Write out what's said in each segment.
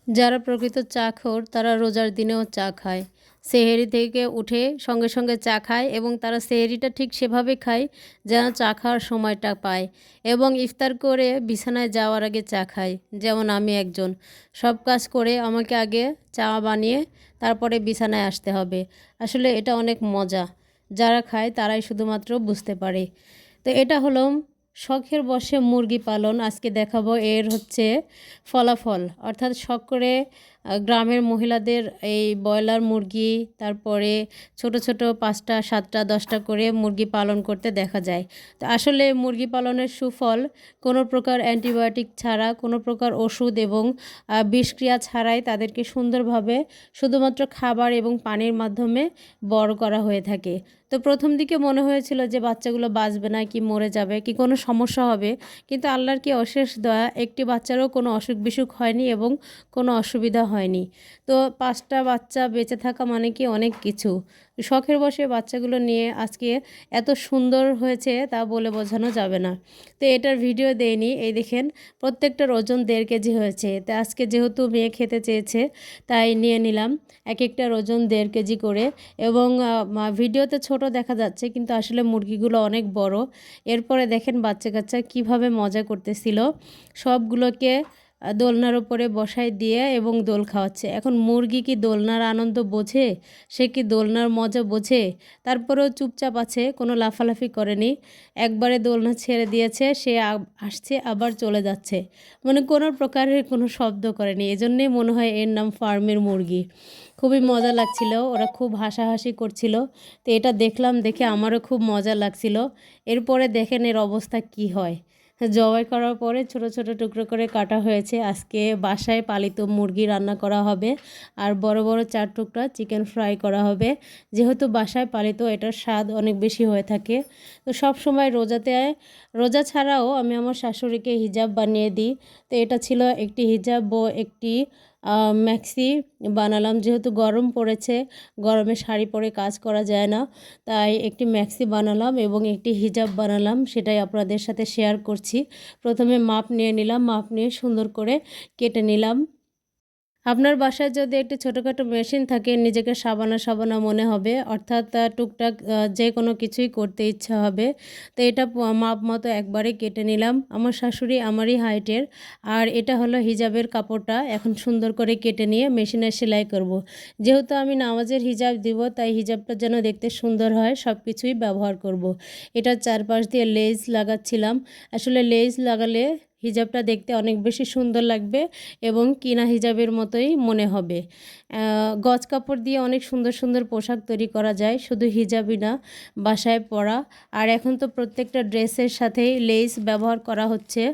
যারা প্রকৃত চাখোর তারা রোজার দিনেও চা খায়। সেহরি থেকে উঠে সঙ্গে সঙ্গে চা খায় এবং তারা সেহরিটা ঠিক সেভাবে খায় যেন চা খাওয়ার সময়টা পায়, এবং ইফতার করে বিছানায় যাওয়ার আগে চা খায়। যেমন আমি একজন, সব কাজ করে আমাকে আগে চা বানিয়ে তারপরে বিছানায় আসতে হবে। আসলে এটা অনেক মজা, যারা খায় তারাই শুধুমাত্র বুঝতে পারে। তো এটা হলো শখের বশে মুরগি পালন। আজকে দেখাবো এর হচ্ছে ফলাফল, অর্থাৎ শখ করে গ্রামের মহিলাদের এই ব্রয়লার মুরগি, তারপরে ছোট ছোট 5টা 7টা 10টা করে মুরগি পালন করতে দেখা যায়। তো আসলে মুরগি পালনের সুফল কোনো প্রকার অ্যান্টিবায়োটিক ছাড়া, কোনো প্রকার ওষুধ এবং বিষক্রিয়া ছাড়াই তাদেরকে সুন্দরভাবে শুধুমাত্র খাবার এবং পানির মাধ্যমে বড় করা হয়ে থাকে। তো প্রথম দিকে মনে হয়েছিল যে বাচ্চাগুলো বাঁচবে না, কি মরে যাবে, কি কোনো সমস্যা হবে, কিন্তু আল্লাহর কি অশেষ দয়া, একটি বাচ্চারও কোনো অসুখ বিসুখ হয়নি এবং কোনো অসুবিধা হয়নি। তো 5টা বাচ্চা বেঁচে থাকা মানে কি অনেক কিছু। শখের বশে বাচ্চাগুলো নিয়ে আজকে এত সুন্দর হয়েছে তা বলে বোঝানো যাবে না। তো এটার ভিডিও দেয়নি, এই দেখেন প্রত্যেকটার ওজন 1.5 কেজি হয়েছে। তো আজকে যেহেতু মেয়ে খেতে চেয়েছে তাই নিয়ে নিলাম এক একটার ওজন 1.5 কেজি করে। এবং ভিডিওতে ছোট দেখা যাচ্ছে কিন্তু আসলে মুরগিগুলো অনেক বড়। এরপরে দেখেন বাচ্চা কাচ্চা কীভাবে মজা করতেছিল, সবগুলোকে দোলনার ওপরে বসাই দিয়ে এবং দোল খাওয়াচ্ছে। এখন মুরগি কি দোলনার আনন্দ বোঝে? সে কি দোলনার মজা বোঝে? তারপরেও চুপচাপ আছে, কোনো লাফালাফি করেনি। একবারে দোলনা ছেড়ে দিয়েছে, সে আসছে আবার চলে যাচ্ছে, মানে কোনো প্রকারের কোনো শব্দ করেনি। এজন্যই মনে হয় এর নাম ফার্মের মুরগি। খুবই মজা লাগছিল, ওরা খুব হাসাহাসি করছিল। তো এটা দেখলাম, দেখে আমারও খুব মজা লাগছিল। এরপরে দেখেন এর অবস্থা কি হয়। জবাই করার পরে ছোট ছোট টুকরো করে কাটা হয়েছে। আজকে বাসায় পালিত মুরগি রান্না করা হবে, আর বড় বড় 4 টুকরা চিকেন ফ্রাই করা হবে। যেহেতু বাসায় পালিত, এটার স্বাদ অনেক বেশি হয়ে থাকে। তো সব সময় রোজা ছাড়াও আমি আমার শাশুড়িকে হিজাব বানিয়ে দিই। তো এটা ছিল একটি হিজাব ও একটি ম্যাক্সি বানালাম। যেহেতু গরম পড়েছে, গরমে শাড়ি পরে কাজ করা যায় না, তাই একটি ম্যাক্সি বানালাম এবং একটি হিজাব বানালাম, সেটাই আপনাদের সাথে শেয়ার করছি। প্রথমে মাপ নিয়ে নিলাম, মাপ নিয়ে সুন্দর করে কেটে নিলাম। আপনার বাসায় যদি একটি ছোটোখাটো মেশিন থাকে, নিজেকে সাবানা সাবানা মনে হবে, অর্থাৎ টুকটাক যে কোনো কিছুই করতে ইচ্ছা হবে। তো এটা মাপ মতো একবারে কেটে নিলাম। আমার শাশুড়ি আমারই হাইটের, আর এটা হলো হিজাবের কাপড়টা। এখন সুন্দর করে কেটে নিয়ে মেশিনে সেলাই করব। যেহেতু আমি নামাজের হিজাব দিব, তাই হিজাবটা যেন দেখতে সুন্দর হয় সব কিছুই ব্যবহার করব। এটার চারপাশ দিয়ে লেস লাগাচ্ছিলাম। আসলে লেস লাগালে হিজাবটা দেখতে অনেক বেশি সুন্দর লাগবে এবং কিনা হিজাবের মতোই মনে হবে। গজ কাপড় দিয়ে অনেক সুন্দর সুন্দর পোশাক তৈরি করা যায়, শুধু হিজাবই না, বাসায় পরা। আর এখন তো প্রত্যেকটা ড্রেসের সাথেই লেস ব্যবহার করা হচ্ছে।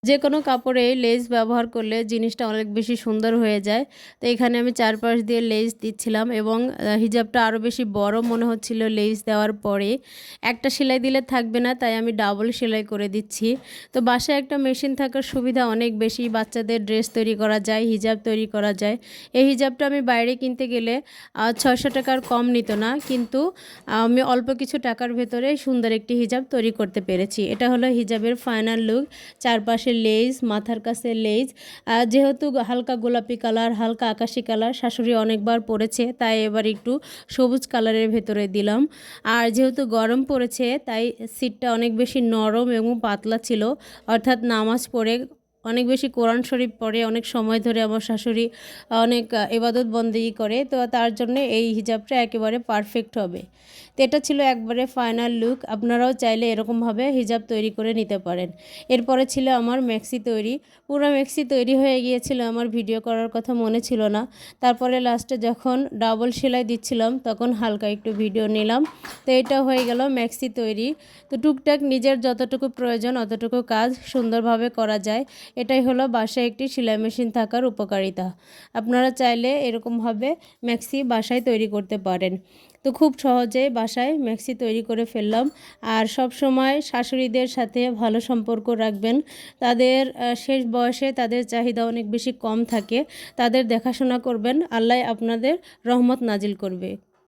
যে কোনো কাপড়ে লেস ব্যবহার করলে জিনিসটা অনেক বেশি সুন্দর হয়ে যায়। তো এখানে আমি চারপাশ দিয়ে লেস দিচ্ছিলাম এবং হিজাবটা আরও বেশি বড় মনে হচ্ছিল লেস দেওয়ার পরে। একটা সেলাই দিলে থাকবে না, তাই আমি ডাবল সেলাই করে দিচ্ছি। তো বাসায় একটা মেশিন থাকার সুবিধা অনেক বেশি। বাচ্চাদের ড্রেস তৈরি করা যায়, হিজাব তৈরি করা যায়। এই হিজাবটা আমি বাইরে কিনতে গেলে 600 টাকার কম নিত না, কিন্তু আমি অল্প কিছু টাকার ভেতরে সুন্দর একটি হিজাব তৈরি করতে পেরেছি। এটা হলো হিজাবের ফাইনাল লুক। চারপাশে লেস, মাথার কাছে লেস। যেহেতু হালকা গোলাপি কালার, হালকা আকাশি কালার শাশুড়ি অনেকবার পরেছে, তাই এবার একটু সবুজ কালারের ভেতরে দিলাম। আর যেহেতু গরম পড়েছে, তাই সিটটা অনেক বেশি নরম এবং পাতলা ছিল, অর্থাৎ নামাজ পড়ে অনেক বেশি কোরআন শরীফ পড়ে, অনেক সময় ধরে আমার শাশুড়ি অনেক ইবাদত বন্দেগী করে, তো তার জন্য এই হিজাবটা একেবারে পারফেক্ট হবে। তো এটা ছিল একবারে ফাইনাল লুক। আপনারাও চাইলে এরকমভাবে হিজাব তৈরি করে নিতে পারেন। এরপরে ছিল আমার ম্যাক্সি তৈরি। পুরো ম্যাক্সি তৈরি হয়ে গিয়েছিল, আমার ভিডিও করার কথা মনে ছিল না। তারপরে লাস্টে যখন ডাবল সেলাই দিচ্ছিলাম তখন হালকা একটু ভিডিও নিলাম। তো এটা হয়ে গেল ম্যাক্সি তৈরি। তো টুকটাক নিজের যতটুকু প্রয়োজন অতটুকু কাজ সুন্দরভাবে করা যায়। এটাই হলো বাসায় একটি সেলাই মেশিন থাকার উপকারিতা। আপনারা চাইলে এরকমভাবে ম্যাক্সি বাসায় তৈরি করতে পারেন। তো খুব সহজেই বাসায় ম্যাক্সি তৈরি করে ফেললাম। আর সব সময় শাশুড়িদের সাথে ভালো সম্পর্ক রাখবেন। তাদের শেষ বয়সে তাদের চাহিদা অনেক বেশি কম থাকে, তাদের দেখাশোনা করবেন, আল্লাহ আপনাদের রহমত নাজিল করবে।